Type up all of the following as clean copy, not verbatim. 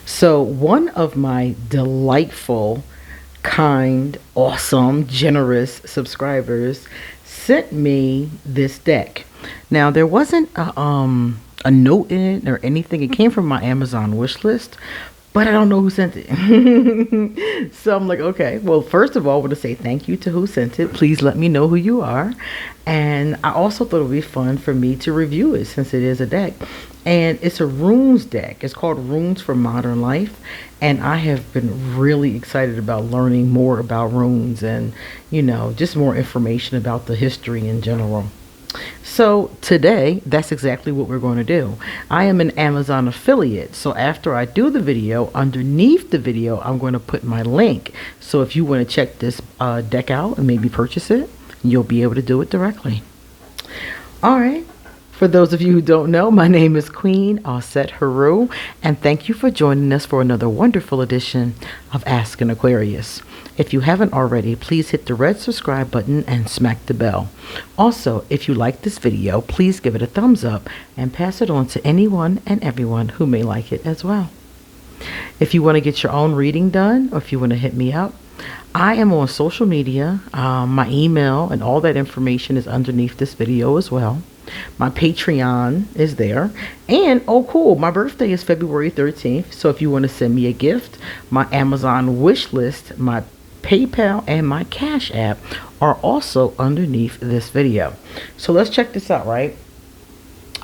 So one of my delightful, kind, awesome, generous subscribers sent me this deck. Now there wasn't a note in it or anything. It came from my Amazon wish list, but I don't know who sent it. So I'm like, okay, well, first of all, I want to say thank you to who sent it. Please let me know who you are. And I also thought it would be fun for me to review it since it is a deck. And it's a runes deck. It's called Runes for Modern Life. And I have been really excited about learning more about runes and, just more information about the history in general. So today, that's exactly what we're going to do. I am an Amazon affiliate, so after I do the video, underneath the video, I'm going to put my link. So if you want to check this deck out and maybe purchase it, you'll be able to do it directly. All right. For those of you who don't know, my name is QueenAusetHeru, and thank you for joining us for another wonderful edition of Ask an Aquarius. If you haven't already, please hit the red subscribe button and smack the bell. Also, if you like this video, please give it a thumbs up and pass it on to anyone and everyone who may like it as well. If you want to get your own reading done, or if you want to hit me up, I am on social media. My email and all that information is underneath this video as well. My Patreon is there. And, oh cool, my birthday is February 13th. So if you want to send me a gift, my Amazon wish list, my PayPal, and my Cash App are also underneath this video. So let's check this out, right?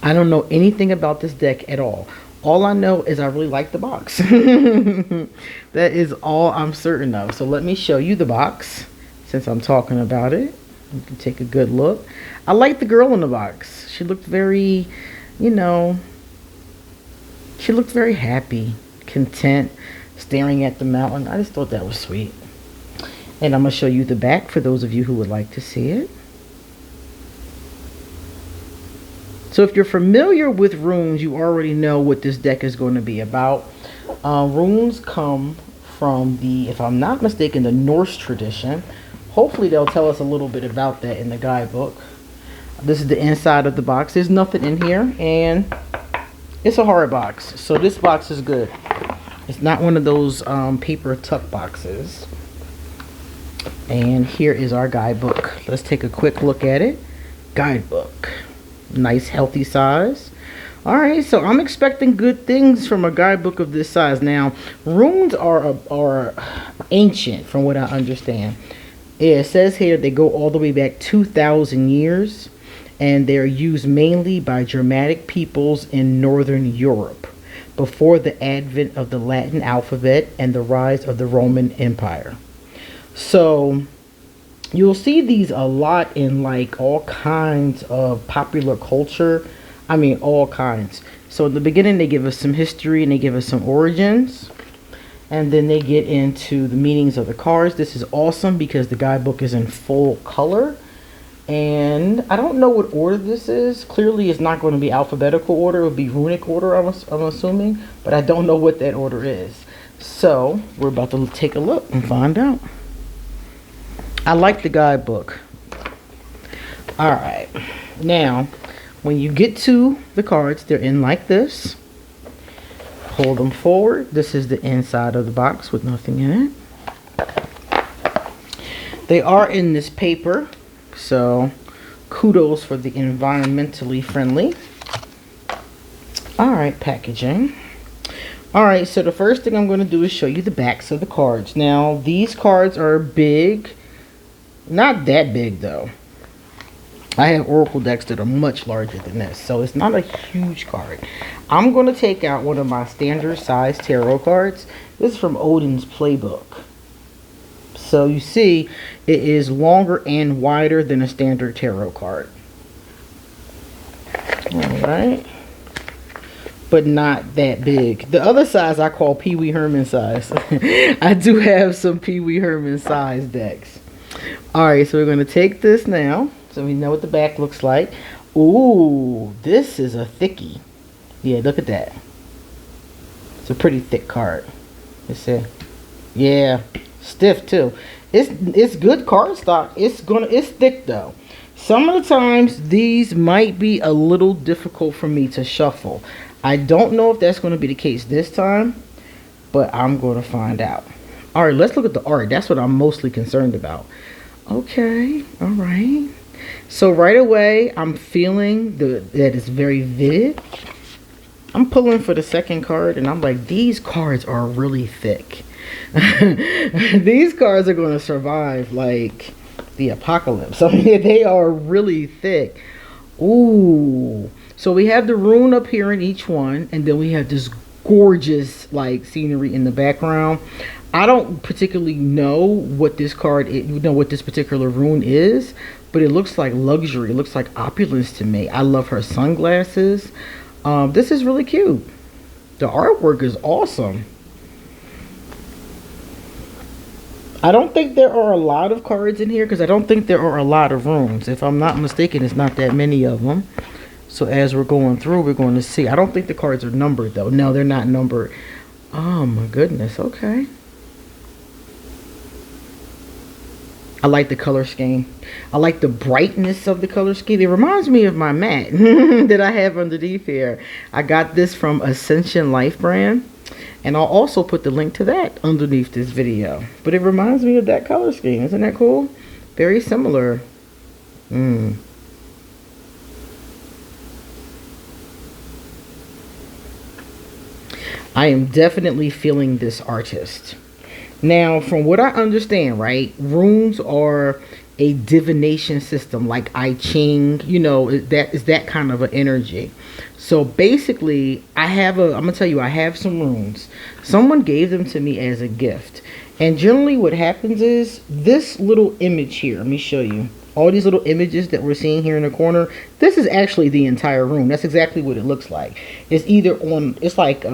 I don't know anything about this deck at all. All I know is I really like the box. That is all I'm certain of. So let me show you the box since I'm talking about it. You can take a good look. I like the girl in the box. She looked very, she looked very happy, content, staring at the mountain. I just thought that was sweet. And I'm going to show you the back for those of you who would like to see it. So if you're familiar with runes, you already know what this deck is going to be about. Runes come from the, if I'm not mistaken, the Norse tradition. Hopefully they'll tell us a little bit about that in the guidebook. This is the inside of the box. There's nothing in here, and it's a hard box. So this box is good. It's not one of those paper tuck boxes. And here is our guidebook. Let's take a quick look at it. Guidebook. Nice healthy size. Alright, so I'm expecting good things from a guidebook of this size. Now, runes are ancient from what I understand. Yeah, it says here they go all the way back 2,000 years. And they're used mainly by Germanic peoples in Northern Europe before the advent of the Latin alphabet and the rise of the Roman Empire. So you'll see these a lot in like all kinds of popular culture. I mean, all kinds. So in the beginning, they give us some history and they give us some origins. And then they get into the meanings of the cards. This is awesome because the guidebook is in full color. And I don't know what order this is. Clearly, it's not going to be alphabetical order. It would be runic order, I'm assuming. But I don't know what that order is. So we're about to take a look and find out. I like the guidebook. Alright. Now, when you get to the cards, they're in like this. Pull them forward. This is the inside of the box with nothing in it. They are in this paper. So, kudos for the environmentally friendly. Alright, packaging. Alright, so the first thing I'm going to do is show you the backs of the cards. Now, these cards are big. Not that big, though. I have Oracle decks that are much larger than this, so it's not a huge card. I'm going to take out one of my standard size tarot cards. This is from Odin's Playbook. So you see, it is longer and wider than a standard tarot card. Alright. But not that big. The other size I call Pee Wee Herman size. I do have some Pee Wee Herman size decks. Alright, so we're going to take this now. So we know what the back looks like. Ooh, this is a thickie. Yeah, look at that. It's a pretty thick card. Let's see. Yeah. Stiff too. It's good card stock. It's thick though. Some of the times these might be a little difficult for me to shuffle. I don't know if that's going to be the case this time, but I'm going to find out. All right, let's look at the art. That's what I'm mostly concerned about. Okay, all right. So right away, I'm feeling that it's very vivid. I'm pulling for the second card, and I'm like, these cards are really thick. These cards are going to survive like the apocalypse. I mean, they are really thick. Ooh. So we have the rune up here in each one, and then we have this gorgeous like scenery in the background. I don't particularly know what this card is, what this particular rune is, but it looks like luxury. It looks like opulence to me. I love her sunglasses. This is really cute. The artwork is awesome. I don't think there are a lot of cards in here because I don't think there are a lot of runes. If I'm not mistaken, it's not that many of them. So as we're going through, we're going to see. I don't think the cards are numbered though. No, they're not numbered. Oh my goodness. Okay. I like the color scheme. I like the brightness of the color scheme. It reminds me of my mat that I have underneath here. I got this from Ascension Life brand. And I'll also put the link to that underneath this video. But it reminds me of that color scheme. Isn't that cool? Very similar. I am definitely feeling this artist. Now, from what I understand, right, runes are a divination system like I Ching, you know, that is that kind of an energy. So basically, I'm gonna tell you, I have some runes. Someone gave them to me as a gift. And generally what happens is this little image here, let me show you. All these little images that we're seeing here in the corner, this is actually the entire rune. That's exactly what it looks like. It's either it's like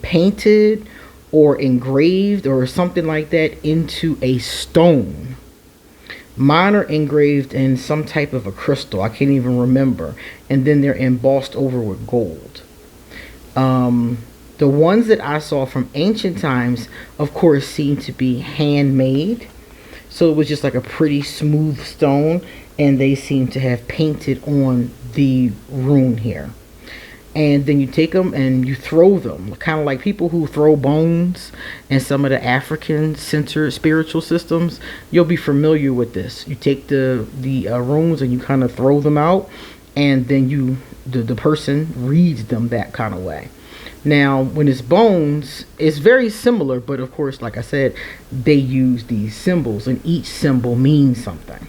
painted or engraved or something like that into a stone. Mine are engraved in some type of a crystal. I can't even remember. And then they're embossed over with gold. The ones that I saw from ancient times, of course, seem to be handmade. So it was just like a pretty smooth stone. And they seem to have painted on the rune here. And then you take them and you throw them, kind of like people who throw bones in some of the African centered spiritual systems. You'll be familiar with this. You take the runes and you kind of throw them out, and then the person reads them that kind of way. Now, when it's bones, it's very similar, but of course, like I said, they use these symbols, and each symbol means something.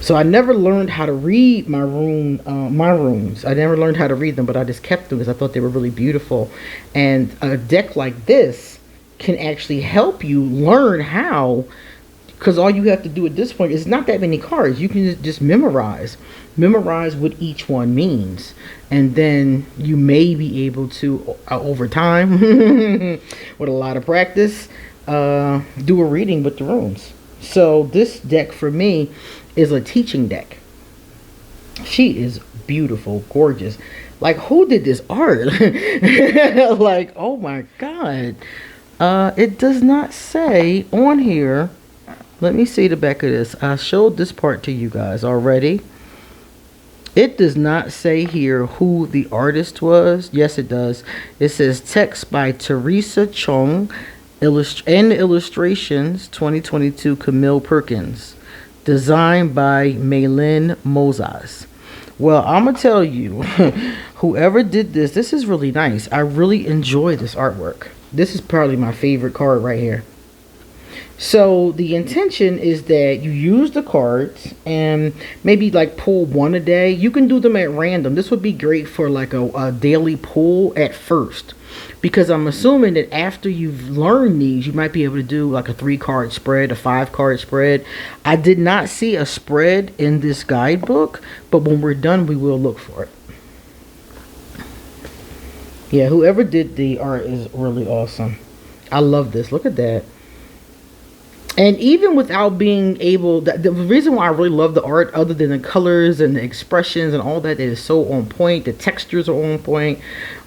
So I never learned how to read my runes. I never learned how to read them, but I just kept them because I thought they were really beautiful. And a deck like this can actually help you learn how, because all you have to do at this point is not that many cards. You can just memorize what each one means. And then you may be able to, over time, with a lot of practice, do a reading with the runes. So this deck for me is a teaching deck. She is beautiful, gorgeous. Like, who did this art? Like, oh my god. It does not say on here. Let me see the back of this. I showed this part to you guys already. It does not say here who the artist was. Yes, it does. It says text by Teresa Chong and illustrations 2022 Camille Perkins. Designed by Maylin Mozas. Well, I'm going to tell you, whoever did this is really nice. I really enjoy this artwork. This is probably my favorite card right here. So the intention is that you use the cards and maybe like pull one a day. You can do them at random. This would be great for like a daily pull at first. Because I'm assuming that after you've learned these, you might be able to do like a 3-card spread, a 5-card spread. I did not see a spread in this guidebook, but when we're done, we will look for it. Yeah, whoever did the art is really awesome. I love this. Look at that. And even without being able, the reason why I really love the art, other than the colors and the expressions and all that is so on point, the textures are on point,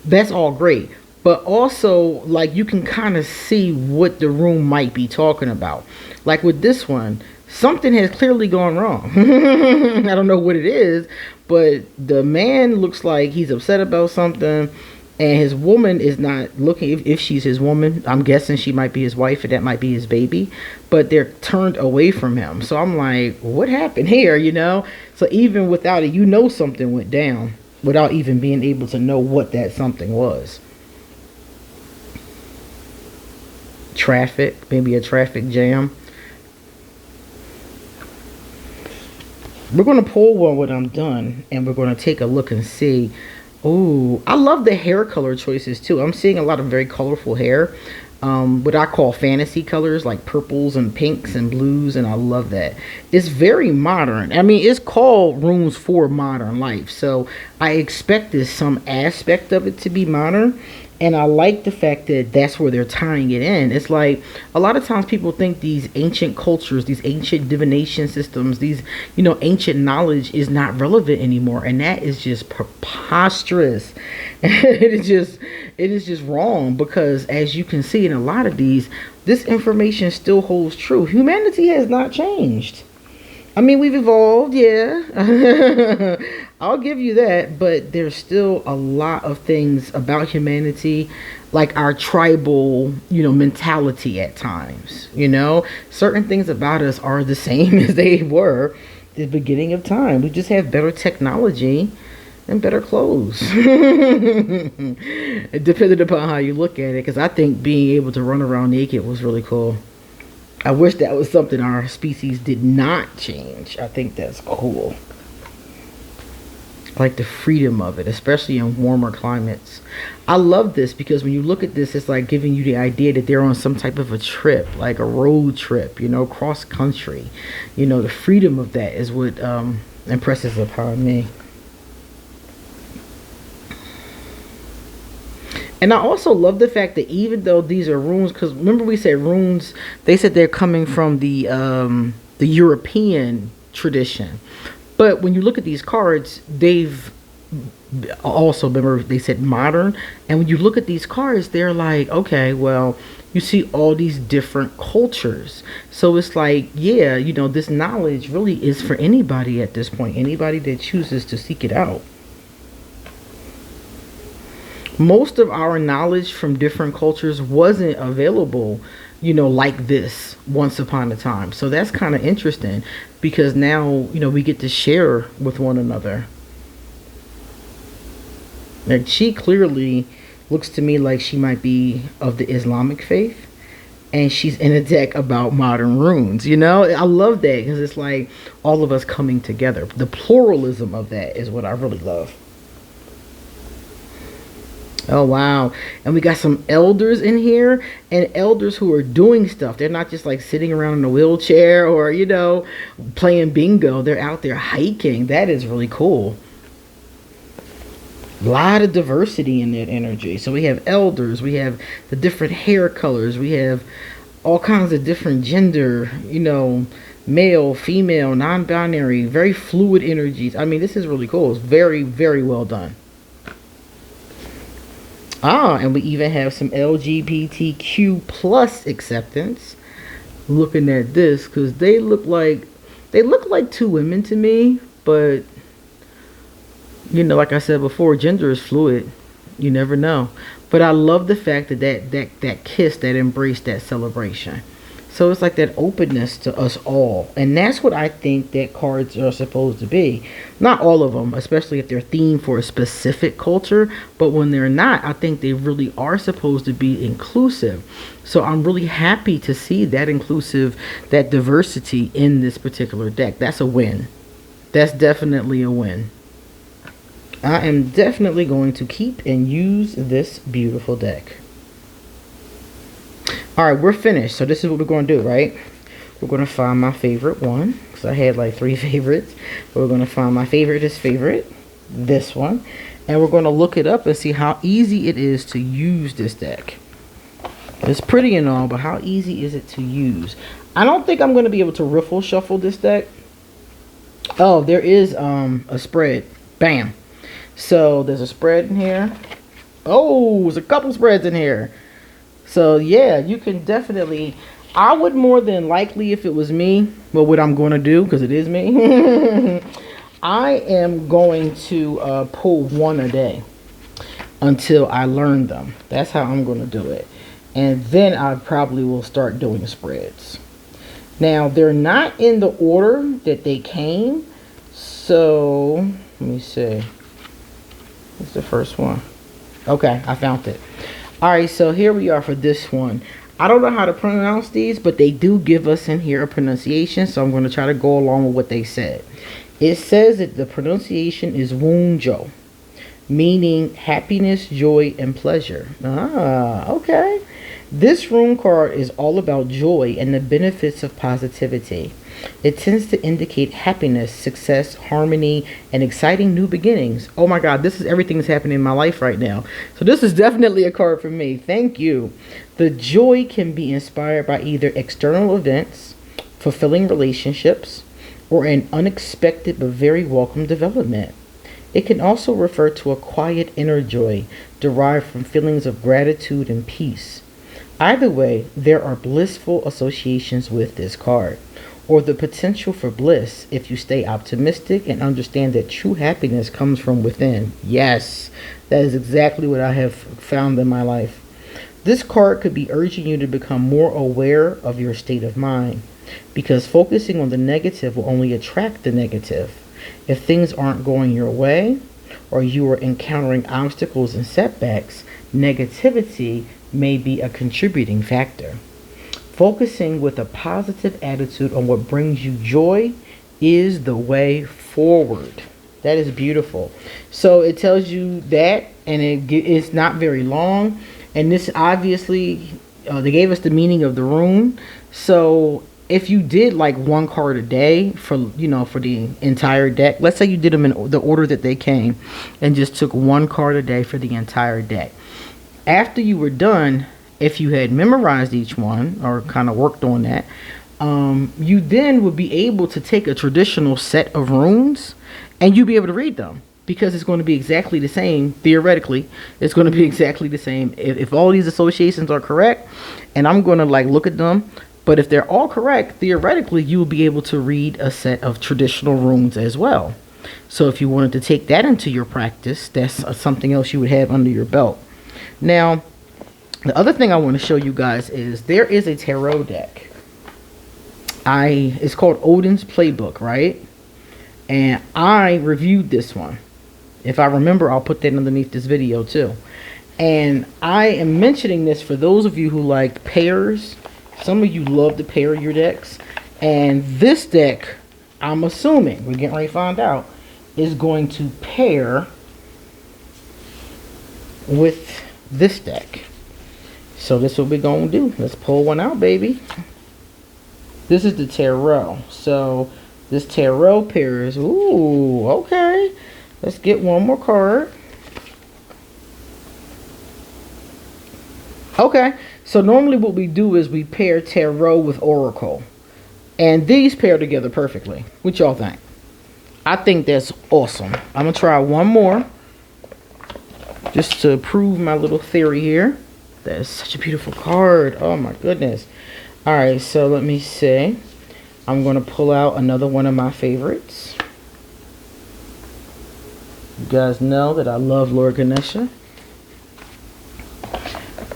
that's all great. But also, like, you can kind of see what the room might be talking about. Like with this one, something has clearly gone wrong. I don't know what it is, but the man looks like he's upset about something. And his woman is not looking, if she's his woman, I'm guessing she might be his wife, and that might be his baby, but they're turned away from him. So I'm like, what happened here, you know? So even without it, you know something went down without even being able to know what that something was. Traffic, maybe a traffic jam. We're going to pull one when I'm done, and we're going to take a look and see. Oh, I love the hair color choices too. I'm seeing a lot of very colorful hair. What I call fantasy colors, like purples and pinks and blues, and I love that. It's very modern. I mean, it's called Rooms for Modern Life, so I expected some aspect of it to be modern. And I like the fact that that's where they're tying it in. It's like a lot of times people think these ancient cultures, these ancient divination systems, these, you know, ancient knowledge is not relevant anymore. And that is just preposterous. It is just wrong, because as you can see in a lot of these, this information still holds true. Humanity has not changed. I mean, we've evolved, yeah. I'll give you that, but there's still a lot of things about humanity, like our tribal, you know, mentality at times, you know. Certain things about us are the same as they were at the beginning of time. We just have better technology and better clothes. It depended upon how you look at it, because I think being able to run around naked was really cool. I wish that was something our species did not change. I think that's cool. I like the freedom of it, especially in warmer climates. I love this because when you look at this, it's like giving you the idea that they're on some type of a trip, like a road trip, you know, cross country. You know, the freedom of that is what impresses upon me. And I also love the fact that even though these are runes, because remember we said runes, they said they're coming from the European tradition. But when you look at these cards, they've also, remember they said modern. And when you look at these cards, they're like, okay, well, you see all these different cultures. So it's like, yeah, you know, this knowledge really is for anybody at this point. Anybody that chooses to seek it out. Most of our knowledge from different cultures wasn't available, you know, like this once upon a time. So that's kind of interesting, because now, you know, we get to share with one another. And she clearly looks to me like she might be of the Islamic faith, and she's in a deck about modern runes. You know, I love that, because it's like all of us coming together. The pluralism of that is what I really love. Oh wow. And we got some elders in here, and elders who are doing stuff. They're not just like sitting around in a wheelchair or, you know, playing bingo. They're out there hiking. That is really cool. A lot of diversity in that energy. So we have elders, we have the different hair colors, we have all kinds of different gender, you know, male, female, non-binary, very fluid energies. I mean, this is really cool. It's very, very well done. Ah, and we even have some LGBTQ plus acceptance. Looking at this, because they look like two women to me, but you know, like I said before, gender is fluid. You never know. But I love the fact that kiss, that embrace, that celebration. So it's like that openness to us all. And that's what I think that cards are supposed to be. Not all of them, especially if they're themed for a specific culture. But when they're not, I think they really are supposed to be inclusive. So I'm really happy to see that inclusive, that diversity in this particular deck. That's a win. That's definitely a win. I am definitely going to keep and use this beautiful deck. Alright, we're finished. So this is what we're going to do, right? We're going to find my favorite one, because I had like 3 favorites. We're going to find my favorite, this one. And we're going to look it up and see how easy it is to use this deck. It's pretty and all, but how easy is it to use? I don't think I'm going to be able to riffle shuffle this deck. Oh, there is a spread. Bam. So there's a spread in here. Oh, there's a couple spreads in here. So yeah, you can definitely, I would more than likely, if it was me, well, what I'm going to do, because it is me, I am going to pull one a day. until I learn them. That's how I'm going to do it. And then I probably will start doing spreads. Now, they're not in the order that they came. So, let me see. What's the first one? Okay, I found it. Alright, so here we are for this one. I don't know how to pronounce these, but they do give us in here a pronunciation, so I'm going to try to go along with what they said. It says that the pronunciation is Wunjo, meaning happiness, joy, and pleasure. Ah, okay. This rune card is all about joy and the benefits of positivity. It tends to indicate happiness, success, harmony, and exciting new beginnings. Oh my God, this is everything that's happening in my life right now. So this is definitely a card for me. Thank you. The joy can be inspired by either external events, fulfilling relationships, or an unexpected but very welcome development. It can also refer to a quiet inner joy derived from feelings of gratitude and peace. Either way, there are blissful associations with this card, or the potential for bliss if you stay optimistic and understand that true happiness comes from within. Yes, that is exactly what I have found in my life. This card could be urging you to become more aware of your state of mind, because focusing on the negative will only attract the negative. If things aren't going your way, or you are encountering obstacles and setbacks, negativity may be a contributing factor. Focusing with a positive attitude on what brings you joy is the way forward. That is beautiful. So it tells you that, and it's not very long. And this obviously, they gave us the meaning of the rune. So if you did like one card a day for, for the entire deck, let's say you did them in the order that they came and just took one card a day for the entire deck. After you were done, if you had memorized each one or kind of worked on that, you then would be able to take a traditional set of runes and you'd be able to read them, because it's going to be exactly the same. Theoretically, it's going to be exactly the same if all these associations are correct, and I'm going to like look at them. But if they're all correct, theoretically, you will be able to read a set of traditional runes as well. So if you wanted to take that into your practice, that's something else you would have under your belt. Now, the other thing I want to show you guys is there is a tarot deck. It's called Odin's Playbook, right? And I reviewed this one. If I remember, I'll put that underneath this video too. And I am mentioning this for those of you who like pairs. Some of you love to pair your decks. And this deck, I'm assuming, we're getting ready to find out, is going to pair with this deck. So this is what we're going to do. Let's pull one out, baby. This is the tarot. So this tarot pairs. Ooh, okay. Let's get one more card. Okay. So normally what we do is we pair tarot with oracle. And these pair together perfectly. What y'all think? I think that's awesome. I'm going to try one more, just to prove my little theory here. That is such a beautiful card. Oh my goodness. Alright, so let me see. I'm going to pull out another one of my favorites. You guys know that I love Lord Ganesha.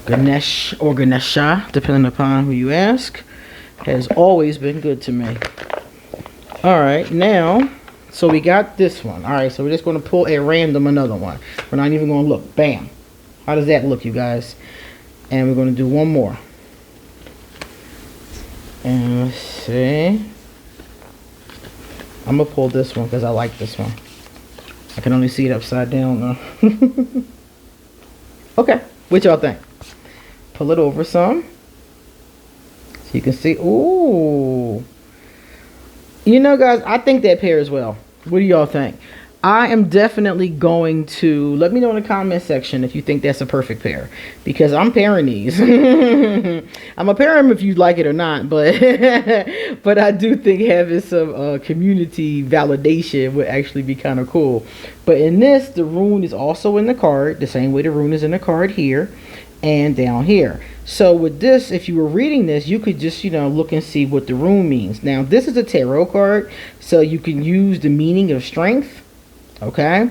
Ganesh or Ganesha, depending upon who you ask, has always been good to me. Alright, now, so we got this one. Alright, so we're just going to pull a random another one. We're not even going to look. Bam. How does that look, you guys? And we're going to do one more. And let's see. I'm going to pull this one because I like this one. I can only see it upside down though. Okay, what y'all think? Pull it over some, so you can see. Ooh. You know, guys, I think that pairs well. What do y'all think? I am definitely going to, let me know in the comment section if you think that's a perfect pair, because I'm pairing these. I'm gonna pair them if you like it or not, but but I do think having some community validation would actually be kind of cool. But in this, the rune is also in the card, the same way the rune is in the card here and down here. So with this, if you were reading this, you could just, you know, look and see what the rune means. Now, this is a tarot card, so you can use the meaning of strength. Okay,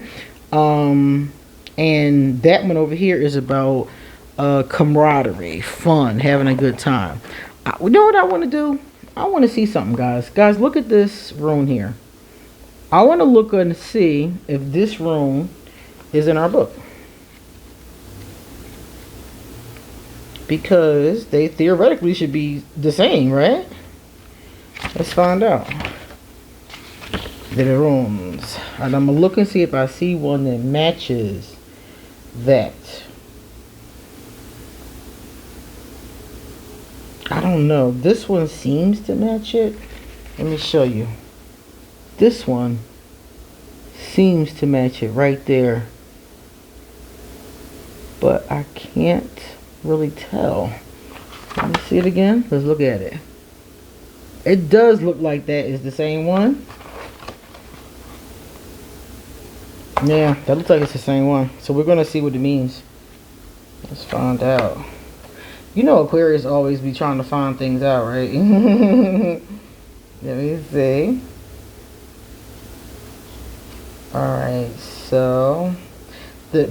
And that one over here is about camaraderie, fun, having a good time. You know what I want to do? I want to see something, guys. Guys, look at this rune here. I want to look and see if this rune is in our book. Because they theoretically should be the same, right? Let's find out. The runes. And I'm going to look and see if I see one that matches that. I don't know. This one seems to match it. Let me show you. This one seems to match it right there. But I can't really tell. Let me see it again. Let's look at it. It does look like that is the same one. Yeah, that looks like it's the same one. So we're going to see what it means. Let's find out. You know Aquarius always be trying to find things out, right? Let me see. Alright, so the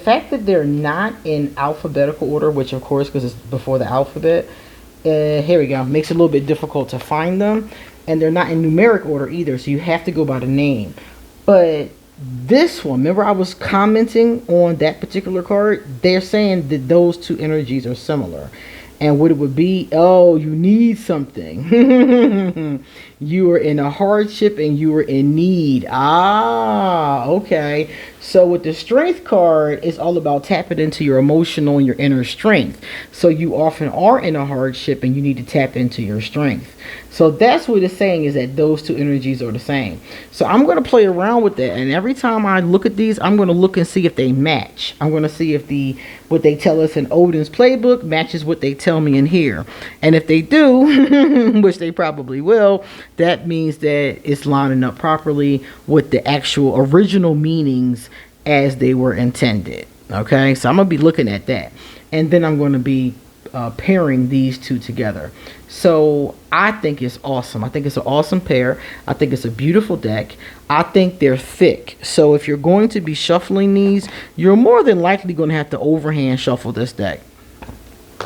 fact that they're not in alphabetical order, which of course because it's before the alphabet, here we go, makes it a little bit difficult to find them. And they're not in numeric order either, so you have to go by the name. But this one, remember I was commenting on that particular card? They're saying that those two energies are similar. And what it would be, oh, you need something. You are in a hardship and you are in need. Ah, okay. So with the strength card, it's all about tapping into your emotional and your inner strength. So you often are in a hardship and you need to tap into your strength. So that's what it's saying, is that those two energies are the same. So I'm going to play around with that. And every time I look at these, I'm going to look and see if they match. I'm going to see if what they tell us in Odin's playbook matches what they tell me in here. And if they do, which they probably will, that means that it's lining up properly with the actual original meanings as they were intended. Okay, so I'm going to be looking at that. And then I'm going to be pairing these two together. So I think it's awesome. I think it's an awesome pair. I think it's a beautiful deck. I think they're thick. So if you're going to be shuffling these, you're more than likely going to have to overhand shuffle this deck.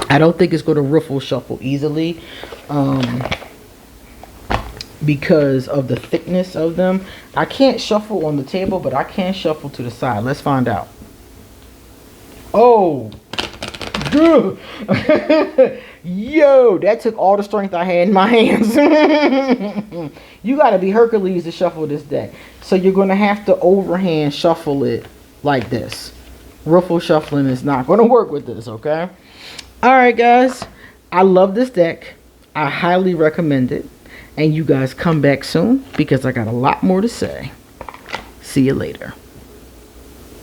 I don't think it's going to riffle shuffle easily because of the thickness of them. I can't shuffle on the table, but I can shuffle to the side. Let's find out. Oh, good. Yo, that took all the strength I had in my hands. You got to be Hercules to shuffle this deck. So you're going to have to overhand shuffle it like this. Riffle shuffling is not going to work with this, okay? Alright, guys. I love this deck. I highly recommend it. And you guys come back soon because I got a lot more to say. See you later.